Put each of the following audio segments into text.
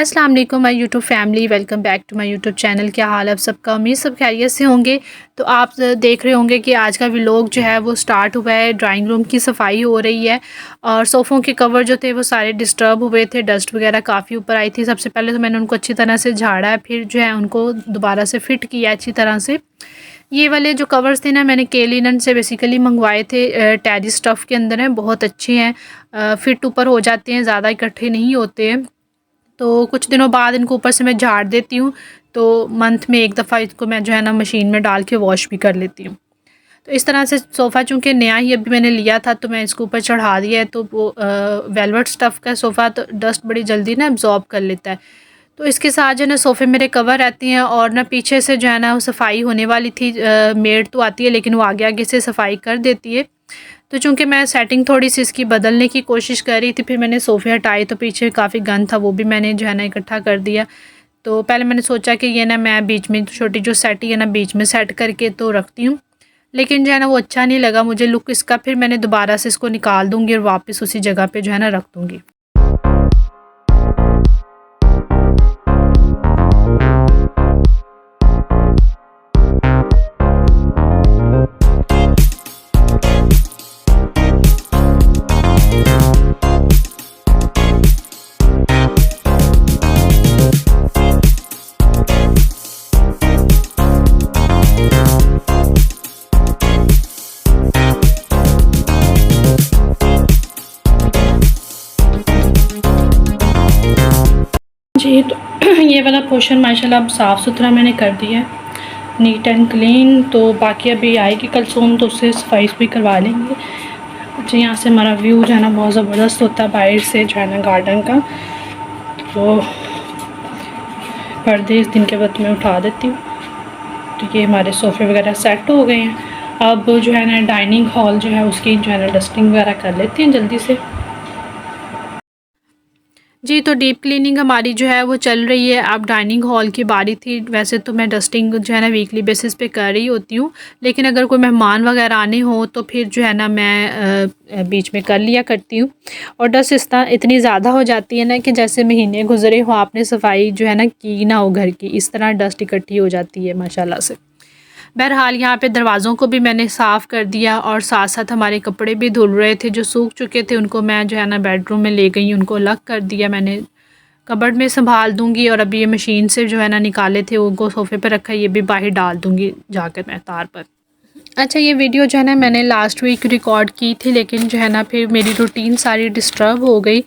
अस्सलाम वालेकुम my YouTube family, welcome back to my YouTube channel. क्या हाल है आप सबका? उम्मीद सब खैरियत से होंगे। तो आप देख रहे होंगे कि आज का व्लॉग जो है वो स्टार्ट हुआ है। ड्राइंग रूम की सफाई हो रही है और सोफ़ों के कवर जो थे वो सारे डिस्टर्ब हुए थे, डस्ट वगैरह काफ़ी ऊपर आई थी। सबसे पहले तो मैंने उनको अच्छी तरह से झाड़ा है, फिर जो है उनको दोबारा से फ़िट किया अच्छी तरह से। ये वाले जो कवर्स थे ना, मैंने के लिनन से बेसिकली मंगवाए थे। टेरी स्टफ़ के अंदर हैं, बहुत अच्छे हैं, फ़िट ऊपर हो जाते हैं, ज़्यादा इकट्ठे नहीं होते हैं। तो कुछ दिनों बाद इनको ऊपर से मैं झाड़ देती हूँ। तो मंथ में एक दफ़ा इसको मैं जो है ना मशीन में डाल के वॉश भी कर लेती हूँ। तो इस तरह से सोफ़ा चूँकि नया ही अभी मैंने लिया था तो मैं इसको ऊपर चढ़ा दिया है। तो वो वेलवेट स्टफ़ का सोफ़ा तो डस्ट बड़ी जल्दी ना एब्ज़ॉर्ब कर लेता है। तो इसके साथ जो है ना सोफ़े मेरे कवर रहती हैं और ना पीछे से जो है ना वो सफाई होने वाली थी। मेड तो आती है लेकिन वो आगे आगे से सफाई कर देती है। तो चूँकि मैं सेटिंग थोड़ी-सी इसकी बदलने की कोशिश कर रही थी, फिर मैंने सोफ़े हटाए तो पीछे काफ़ी गंद था, वो भी मैंने जो है ना इकट्ठा कर दिया। तो पहले मैंने सोचा कि ये ना मैं बीच में छोटी जो सेटी है ना बीच में सेट करके तो रखती हूँ। लेकिन जो है ना वो अच्छा नहीं लगा मुझे लुक इसका, फिर मैंने दोबारा से इसको निकाल दूँगी और वापस उसी जगह पे जो है ना रख दूँगी। जी, तो ये वाला पोर्शन माशाल्लाह अब साफ़ सुथरा मैंने कर दिया है, नीट एंड क्लीन। तो बाकी अभी आएगी कल सोम तो उससे सफाई भी करवा लेंगे। अच्छा, यहाँ से हमारा व्यू जो है ना बहुत ज़बरदस्त होता है बाहर से जो है ना गार्डन का। तो पर्दे इस दिन के बाद मैं उठा देती हूँ। तो ये हमारे सोफ़े वगैरह सेट हो गए हैं। अब जो है ना डाइनिंग हॉल जो है उसकी जो है ना डस्टिंग वगैरह कर लेते हैं जल्दी से। जी, तो डीप क्लीनिंग हमारी जो है वो चल रही है। अब डाइनिंग हॉल की बारी थी। वैसे तो मैं डस्टिंग जो है ना वीकली बेसिस पे कर रही होती हूँ, लेकिन अगर कोई मेहमान वगैरह आने हो तो फिर जो है ना मैं बीच में कर लिया करती हूँ। और डस्ट इतनी ज़्यादा हो जाती है ना कि जैसे महीने गुजरे हो आपने सफाई जो है ना की ना हो घर की, इस तरह डस्ट इकट्ठी हो जाती है माशाल्लाह से। बहरहाल यहाँ पे दरवाज़ों को भी मैंने साफ़ कर दिया और साथ साथ हमारे कपड़े भी धुल रहे थे जो सूख चुके थे, उनको मैं जो है ना बेडरूम में ले गई, उनको अलग कर दिया मैंने। कबर्ड में संभाल दूँगी और अभी ये मशीन से जो है ना निकाले थे उनको सोफ़े पे रखा है, ये भी बाहर डाल दूँगी जाकर मैं तार पर। अच्छा, ये वीडियो जो है ना मैंने लास्ट वीक रिकॉर्ड की थी, लेकिन जो है ना फिर मेरी रूटीन सारी डिस्टर्ब हो गई।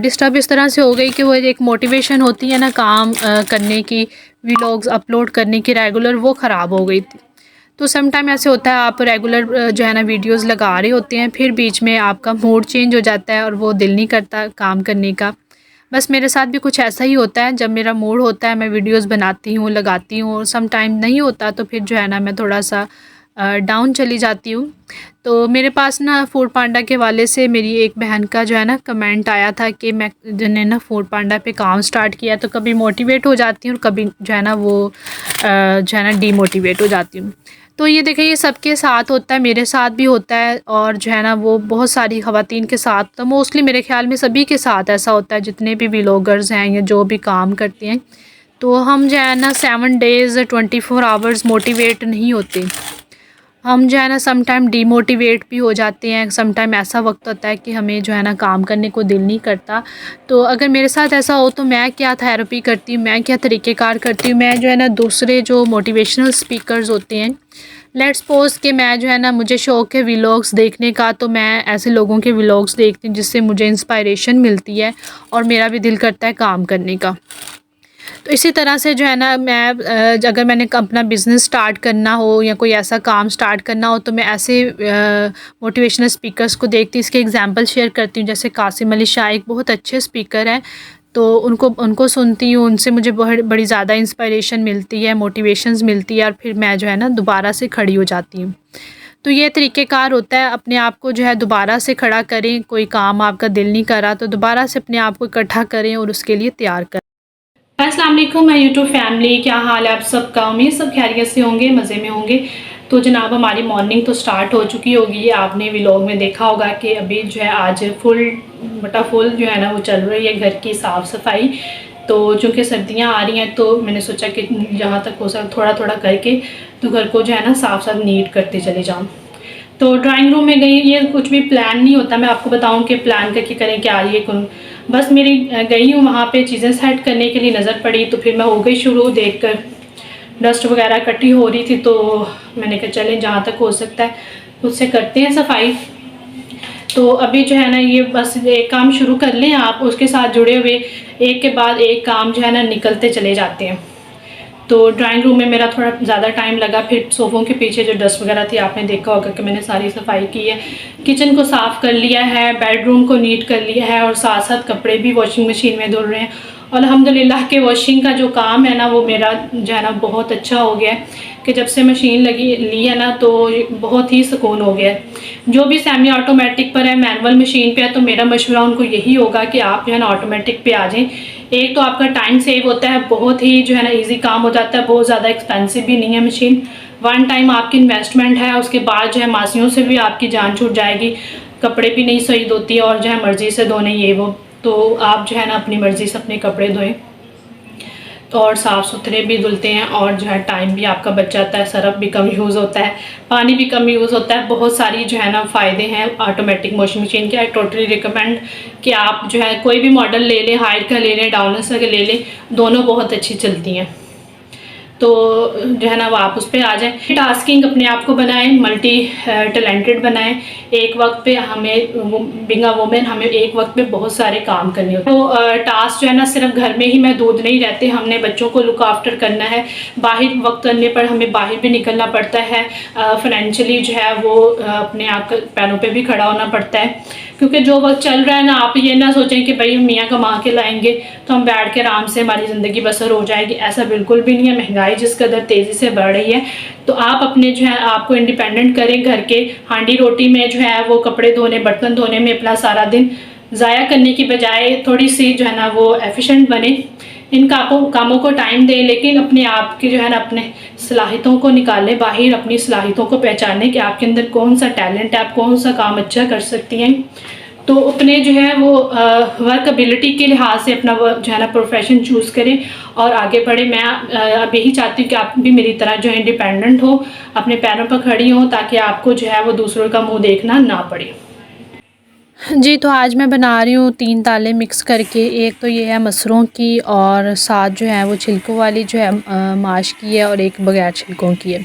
डिस्टर्ब इस तरह से हो गई कि वो एक मोटिवेशन होती है ना काम करने की, व्लॉग्स अपलोड करने की रेगुलर, वो ख़राब हो गई थी। तो सम टाइम ऐसे होता है आप रेगुलर जो है ना वीडियोस लगा रहे होते हैं, फिर बीच में आपका मूड चेंज हो जाता है और वो दिल नहीं करता काम करने का। बस मेरे साथ भी कुछ ऐसा ही होता है, जब मेरा मूड होता है मैं वीडियोस बनाती हूँ, लगाती हूँ, और सम टाइम नहीं होता तो फिर जो है ना मैं थोड़ा सा डाउन चली जाती हूँ। तो मेरे पास ना फूड पांडा के हवाले से मेरी एक बहन का जो है ना कमेंट आया था कि मैं जिन्हें ना फूड पांडा पे काम स्टार्ट किया तो कभी मोटिवेट हो जाती हूँ और कभी जो है ना वो जो है ना डीमोटिवेट हो जाती हूँ। तो ये देखिए ये सबके साथ होता है, मेरे साथ भी होता है और जो है ना वो बहुत सारी ख़वातीन के साथ, तो मोस्टली मेरे ख़्याल में सभी के साथ ऐसा होता है जितने भी व्लॉगर्स हैं या जो भी काम करते हैं। तो हम जो है ना 7 डेज़ 24 आवर्स मोटिवेट नहीं होते, हम जो है ना सम टाइम डीमोटिवेट भी हो जाते हैं। सम टाइम ऐसा वक्त होता है कि हमें जो है ना काम करने को दिल नहीं करता। तो अगर मेरे साथ ऐसा हो तो मैं क्या थेरेपी करती हूँ, मैं क्या तरीक़ेकार करती हूँ, मैं जो है ना दूसरे जो मोटिवेशनल स्पीकर्स होते हैं, लेट्स सपोज़ कि मैं जो है ना मुझे शौक़ है व्लॉग्स देखने का, तो मैं ऐसे लोगों के व्लॉग्स देखती हूँ जिससे मुझे इंस्पायरेशन मिलती है और मेरा भी दिल करता है काम करने का। तो इसी तरह से जो है ना मैं अगर मैंने अपना बिज़नेस स्टार्ट करना हो या कोई ऐसा काम स्टार्ट करना हो तो मैं ऐसे मोटिवेशनल स्पीकर्स को देखती हूँ। इसके एग्जांपल शेयर करती हूँ, जैसे कासिम अली शाह एक बहुत अच्छे स्पीकर हैं, तो उनको उनको सुनती हूँ, उनसे मुझे बहुत बड़ी ज़्यादा इंस्पायरेशन मिलती है, मोटिवेशंस मिलती है और फिर मैं जो है ना दोबारा से खड़ी हो जाती हूँ। तो ये तरीक़ेकार होता है, अपने आप को जो है दोबारा से खड़ा करें, कोई काम आपका दिल नहीं कर रहा तो दोबारा से अपने आप को इकट्ठा करें और उसके लिए तैयार करें। अस्सलाम वालेकुम माय यूट्यूब फैमिली, क्या हाल है आप सबका? उम्मीद सब खैरियत से होंगे, मज़े में होंगे। तो जनाब हमारी मॉर्निंग तो स्टार्ट हो चुकी होगी, आपने व्लॉग में देखा होगा कि अभी जो है आज फुल जो है ना वो चल रही है घर की साफ़ सफाई। तो चूँकि सर्दियाँ आ रही हैं तो मैंने सोचा कि जहाँ तक हो सके थोड़ा थोड़ा करके तो घर को जो है ना साफ साफ नीट करते चले जाऊँ। तो ड्राइंग रूम में गई, ये कुछ भी प्लान नहीं होता मैं आपको बताऊं कि प्लान करके करें क्या ये करूँ, बस मेरी गई हूँ वहाँ पे चीज़ें सेट करने के लिए नज़र पड़ी तो फिर मैं हो गई शुरू, देख कर डस्ट वगैरह इकट्ठी हो रही थी तो मैंने कहा चलें जहाँ तक हो सकता है उससे करते हैं सफाई। तो अभी जो है ना ये बस एक काम शुरू कर लें आप, उसके साथ जुड़े हुए एक के बाद एक काम जो है ना निकलते चले जाते हैं। तो ड्राइंग रूम में मेरा थोड़ा ज़्यादा टाइम लगा, फिर सोफ़ों के पीछे जो डस्ट वगैरह थी आपने देखा होगा कि मैंने सारी सफाई की है, किचन को साफ़ कर लिया है, बेडरूम को नीट कर लिया है और साथ साथ कपड़े भी वॉशिंग मशीन में धुल रहे हैं। और अल्हम्दुलिल्लाह के वॉशिंग का जो काम है ना वो मेरा जो है ना बहुत अच्छा हो गया है कि जब से मशीन ली है ना तो बहुत ही सुकून हो गया है। जो भी सेमी ऑटोमेटिक पर है, मैनुअल मशीन पे है, तो मेरा मशवरा उनको यही होगा कि आप जो है ना ऑटोमेटिक पे आ जाएं। एक तो आपका टाइम सेव होता है, बहुत ही जो है ना इजी काम हो जाता है, बहुत ज़्यादा एक्सपेंसिव भी नहीं है मशीन। वन टाइम आपकी इन्वेस्टमेंट है, उसके बाद जो है मासियों से भी आपकी जान छूट जाएगी, कपड़े भी नहीं सही धोती और जो है मर्ज़ी से धोने ये वो, तो आप जो है ना अपनी मर्ज़ी से अपने कपड़े धोएं तो और साफ़ सुथरे भी धुलते हैं और जो है टाइम भी आपका बच जाता है, सरफ भी कम यूज़ होता है, पानी भी कम यूज़ होता है, बहुत सारी जो है ना फ़ायदे हैं ऑटोमेटिक वॉशिंग मशीन के। आई टोटली रिकमेंड कि आप जो है कोई भी मॉडल ले लें, हाइट का ले लें, डाउननेस का ले लें, दोनों बहुत अच्छी चलती हैं। तो जो है ना वो आप उस पर आ जाएं। टास्किंग अपने आप को बनाएं, मल्टी टैलेंटेड बनाएं, एक वक्त पे हमें बीइंग अ वुमेन हमें एक वक्त पे बहुत सारे काम करने होते हैं। तो टास्क जो है ना सिर्फ घर में ही महदूद नहीं रहते, हमने बच्चों को लुक आफ्टर करना है, बाहर वक्त करने पर हमें बाहर भी निकलना पड़ता है, फाइनेंशियली जो है वो अपने आप पैरों पे भी खड़ा होना पड़ता है। क्योंकि जो वक्त चल रहा है ना, आप ये ना सोचें कि भाई हम मियाँ कमा के लाएंगे तो हम बैठ के आराम से हमारी ज़िंदगी बसर हो जाएगी, ऐसा बिल्कुल भी नहीं है। महंगाई जिस कदर तेज़ी से बढ़ रही है तो आप अपने जो है आपको इंडिपेंडेंट करें, घर के हांडी रोटी में जो है वो कपड़े धोने बर्तन धोने में अपना सारा दिन ज़ाया करने की बजाय थोड़ी सी जो है ना वो एफिशिएंट बने, इन कामों को टाइम दें, लेकिन अपने आप की जो है ना अपने सलाहियतों को निकालें बाहर, अपनी सलाहियतों को पहचानें कि आपके अंदर कौन सा टैलेंट है, आप कौन सा काम अच्छा कर सकती हैं। तो अपने जो है वो वर्क एबिलिटी के लिहाज से अपना वो जो है ना प्रोफेशन चूज़ करें और आगे बढ़े। मैं अब यही चाहती हूँ कि आप भी मेरी तरह जो है इंडिपेंडेंट हो, अपने पैरों पर खड़ी हो, ताकि आपको जो है वो दूसरों का मुँह देखना ना पड़े। जी, तो आज मैं बना रही हूँ 3 दालें मिक्स करके। एक तो ये है मसरों की और साथ जो है वो छिलकों वाली जो है माश की है और एक बगैर छिलकों की है।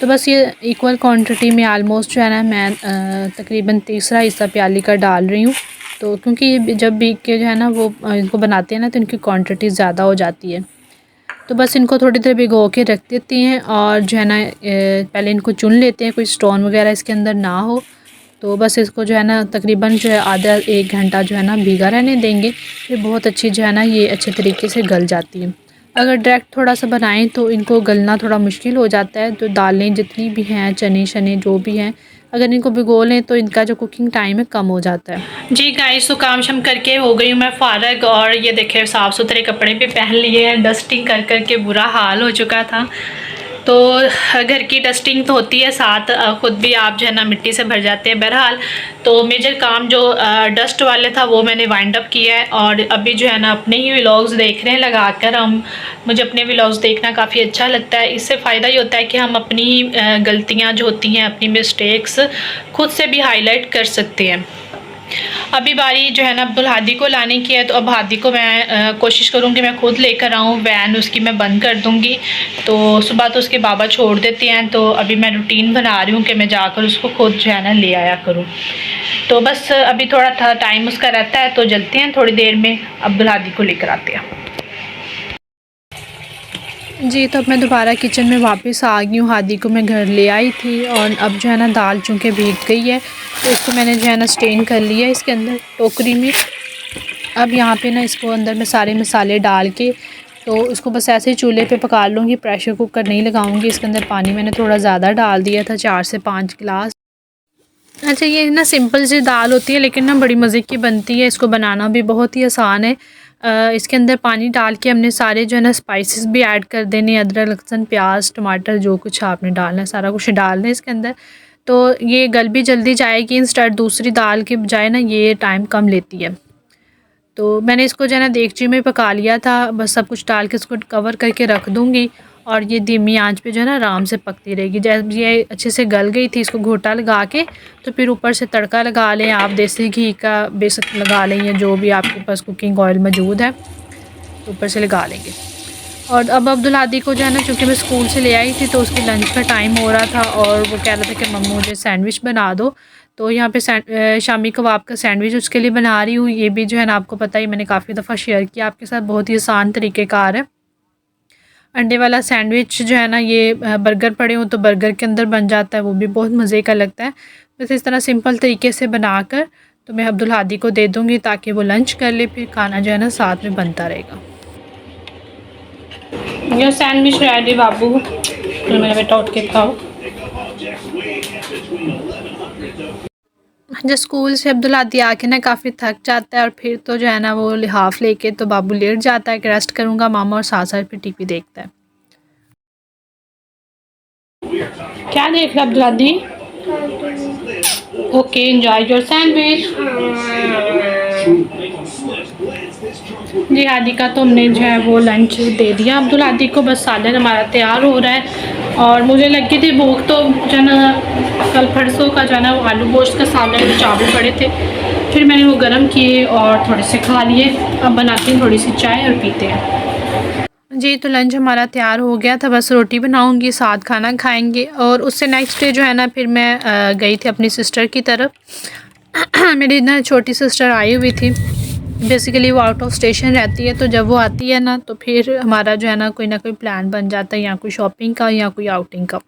तो बस ये इक्वल क्वांटिटी में आलमोस्ट जो है ना मैं तकरीबन तीसरा हिस्सा प्याली का डाल रही हूँ। तो क्योंकि ये जब बीक के जो है ना वो इनको बनाते हैं ना तो इनकी क्वांटिटी ज़्यादा हो जाती है। तो बस इनको थोड़ी देर भिगो के रख देती हैं और जो है ना पहले इनको चुन लेते हैं, कोई स्टोन वगैरह इसके अंदर ना हो। तो बस इसको जो है ना तकरीबन जो है आधा 1 घंटा जो है ना भीगा रहने देंगे, फिर बहुत अच्छी जो है ना ये अच्छे तरीके से गल जाती है। अगर डायरेक्ट थोड़ा सा बनाएं तो इनको गलना थोड़ा मुश्किल हो जाता है। तो दालें जितनी भी हैं, चने शने जो भी हैं, अगर इनको भिगो लें तो इनका जो कुकिंग टाइम है कम हो जाता है। जी गाइस, तो काम शम करके हो गई हूँ मैं फ़ारग और ये देखे साफ़ सुथरे कपड़े भी पहन लिए हैं। डस्टिंग कर कर के बुरा हाल हो चुका था। तो घर की डस्टिंग तो होती है, साथ ख़ुद भी आप जो है ना मिट्टी से भर जाते हैं। बहरहाल तो मेजर काम जो डस्ट वाले था वो मैंने वाइंड अप किया है और अभी जो है ना अपने ही व्लॉग्स देख रहे हैं लगाकर हम। मुझे अपने व्लॉग्स देखना काफ़ी अच्छा लगता है, इससे फ़ायदा ये होता है कि हम अपनी गलतियाँ जो होती हैं, अपनी मिस्टेक्स खुद से भी हाईलाइट कर सकते हैं। अभी बारी जो है ना अब्दुल हादी को लाने की है, तो अब हादी को मैं कोशिश करूँगी मैं खुद लेकर आऊँ, वैन उसकी मैं बंद कर दूँगी। तो सुबह तो उसके बाबा छोड़ देते हैं, तो अभी मैं रूटीन बना रही हूँ कि मैं जाकर उसको खुद जो है ना ले आया करूँ। तो बस अभी थोड़ा टाइम उसका रहता है, तो चलते हैं थोड़ी देर में अब्दुल हादी को लेकर आते हैं। जी, तो अब मैं दोबारा किचन में वापस आ गई हूँ। हादी को मैं घर ले आई थी और अब जो है ना दाल चूँकि भीग गई है तो इसको मैंने जो है ना स्टेन कर लिया है इसके अंदर टोकरी में। अब यहाँ पे ना इसको अंदर मैं सारे मसाले डाल के तो इसको बस ऐसे ही चूल्हे पे पका लूँगी, प्रेशर कुकर नहीं लगाऊँगी। इसके अंदर पानी मैंने थोड़ा ज़्यादा डाल दिया था, 4 से 5 गिलास। अच्छा, ये ना सिंपल सी दाल होती है लेकिन ना बड़ी मज़े की बनती है, इसको बनाना भी बहुत ही आसान है। इसके अंदर पानी डाल के हमने सारे जो है ना स्पाइसेस भी ऐड कर देने, अदरक लहसुन प्याज टमाटर जो कुछ आपने डालना है सारा कुछ डालना है इसके अंदर। तो ये गल भी जल्दी जाएगी, इंस्टेंट दूसरी दाल के बजाय ना ये टाइम कम लेती है। तो मैंने इसको जो है ना देगची में पका लिया था, बस सब कुछ डाल के इसको कवर करके रख दूँगी और ये धीमी आंच पे जो है ना आराम से पकती रहेगी। जब ये अच्छे से गल गई थी, इसको घोटा लगा के तो फिर ऊपर से तड़का लगा लें। आप देसी घी का बेशक लगा लें या जो भी आपके पास कुकिंग ऑयल मौजूद है तो ऊपर से लगा लेंगे। और अब अब्दुल हादी को जो है ना, चूँकि मैं स्कूल से ले आई थी तो उसकी लंच का टाइम हो रहा था और वो कह रहा था कि मम्मा मुझे सैंडविच बना दो। तो यहाँ पे शामी कबाब का सैंडविच उसके लिए बना रही हूँ। ये भी जो है ना आपको पता ही, मैंने काफ़ी दफ़ा शेयर किया आपके साथ, बहुत ही आसान तरीक़ेकार है। अंडे वाला सैंडविच जो है ना, ये बर्गर पड़े हों तो बर्गर के अंदर बन जाता है, वो भी बहुत मज़े का लगता है। बस इस तरह सिंपल तरीके से बनाकर तो मैं अब्दुल हादी को दे दूँगी ताकि वो लंच कर ले, फिर खाना जो है ना साथ में बनता रहेगा। ये सैंडविच रेडी बाबू, तो मेरा बेटा उठ के खाओ। जब स्कूल से अब्दुल हादी आके ना काफ़ी थक जाता है और फिर तो जो है ना वो लिहाफ लेके तो बाबू लेट जाता है कि रेस्ट करूँगा मामा, और साथ साथ फिर टीवी देखता है। क्या देख रहा Abdul Hadi? Okay, enjoy your sandwich. जी हादी का तो हमने जो है वो लंच दे दिया अब्दुल हादी को, बस सालन हमारा तैयार हो रहा है। और मुझे लगी थी भूख, तो जो है ना कल परसों का जो है ना वो आलू गोश्त का सालन चावल पड़े थे, फिर मैंने वो गर्म किए और थोड़े से खा लिए। अब बनाती हूँ थोड़ी सी चाय और पीते हैं। जी, तो लंच हमारा तैयार हो गया था, बस रोटी बनाऊंगी, साथ खाना खाएंगे। और उससे नेक्स्ट डे जो है ना फिर मैं गई थी अपनी सिस्टर की तरफ। मेरी ना छोटी सिस्टर आई हुई थी, बेसिकली वो आउट ऑफ स्टेशन रहती है, तो जब वो आती है ना तो फिर हमारा जो है ना कोई प्लान बन जाता है, या कोई शॉपिंग का या कोई आउटिंग का।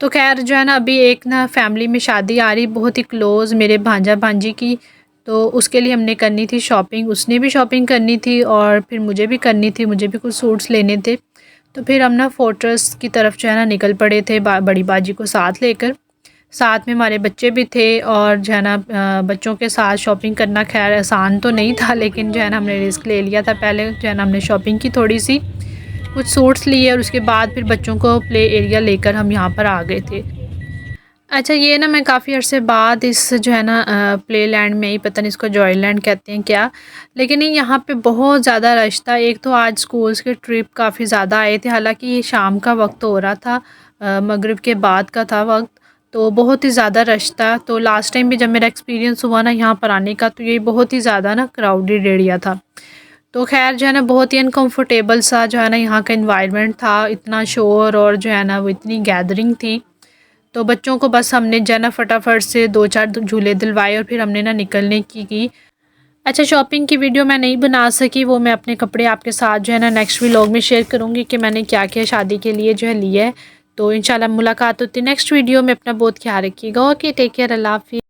तो खैर जो है ना अभी एक ना फैमिली में शादी आ रही बहुत ही क्लोज़ मेरे भांजा भांजी की, तो उसके लिए हमने करनी थी शॉपिंग, उसने भी शॉपिंग करनी थी और फिर मुझे भी करनी थी, मुझे भी कुछ सूट्स लेने थे। तो फिर हम ना फोर्ट्रेस की तरफ जो है ना निकल पड़े थे बड़ी बाजी को साथ लेकर। साथ में हमारे बच्चे भी थे और जो है ना बच्चों के साथ शॉपिंग करना खैर आसान तो नहीं था, लेकिन जो है ना हमने रिस्क ले लिया था। पहले जो है ना हमने शॉपिंग की थोड़ी सी, कुछ सूट्स लिए और उसके बाद फिर बच्चों को प्ले एरिया लेकर हम यहाँ पर आ गए थे। अच्छा, ये ना मैं काफ़ी अर्से बाद इस जो है ना प्ले लैंड में ही, पता नहीं इसको जॉय लैंड कहते हैं क्या, लेकिन यहाँ पे बहुत ज़्यादा रश था। एक तो आज स्कूल्स के ट्रिप काफ़ी ज़्यादा आए थे, हालांकि ये शाम का वक्त हो रहा था, मगरिब के बाद का था वक्त, तो बहुत ही ज़्यादा रश था। तो लास्ट टाइम भी जब मेरा एक्सपीरियंस हुआ ना यहाँ पर आने का, तो ये बहुत ही ज़्यादा ना क्राउडेड एरिया था। तो खैर जो है ना बहुत ही अनकम्फर्टेबल सा जो है ना यहाँ का इन्वायरमेंट था, इतना शोर और जो है ना वो इतनी गैदरिंग थी। तो बच्चों को बस हमने जो है ना फटाफट से 2-4 झूले दिलवाए और फिर हमने ना निकलने की। अच्छा, शॉपिंग की वीडियो मैं नहीं बना सकी, वो मैं अपने कपड़े आपके साथ जो है ना नेक्स्ट व्लॉग में शेयर करूँगी कि मैंने क्या क्या शादी के लिए जो है लिया है। तो इंशाल्लाह मुलाकात होती है नेक्स्ट वीडियो में। अपना बहुत ख्याल रखिएगा। ओके, टेक केयर, अल्लाह हाफ़िज़।